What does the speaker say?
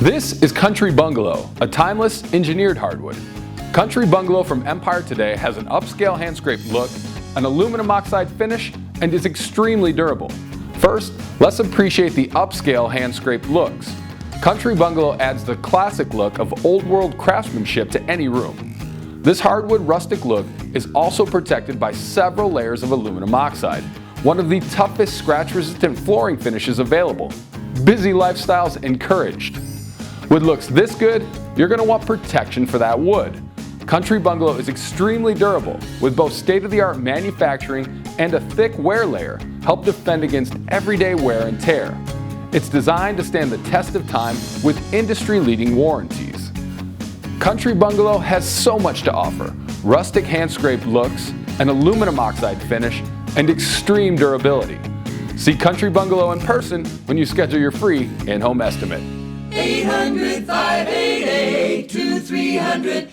This is Country Bungalow, a timeless, engineered hardwood. Country Bungalow from Empire Today has an upscale hand-scraped look, an aluminum oxide finish, and is extremely durable. First, let's appreciate the upscale hand-scraped looks. Country Bungalow adds the classic look of old-world craftsmanship to any room. This hardwood rustic look is also protected by several layers of aluminum oxide, one of the toughest scratch-resistant flooring finishes available. Busy lifestyles encouraged. With looks this good, you're going to want protection for that wood. Country Bungalow is extremely durable, with both state-of-the-art manufacturing and a thick wear layer help defend against everyday wear and tear. It's designed to stand the test of time with industry-leading warranties. Country Bungalow has so much to offer: rustic hand-scraped looks, an aluminum oxide finish, and extreme durability. See Country Bungalow in person when you schedule your free in-home estimate. 800-588-2300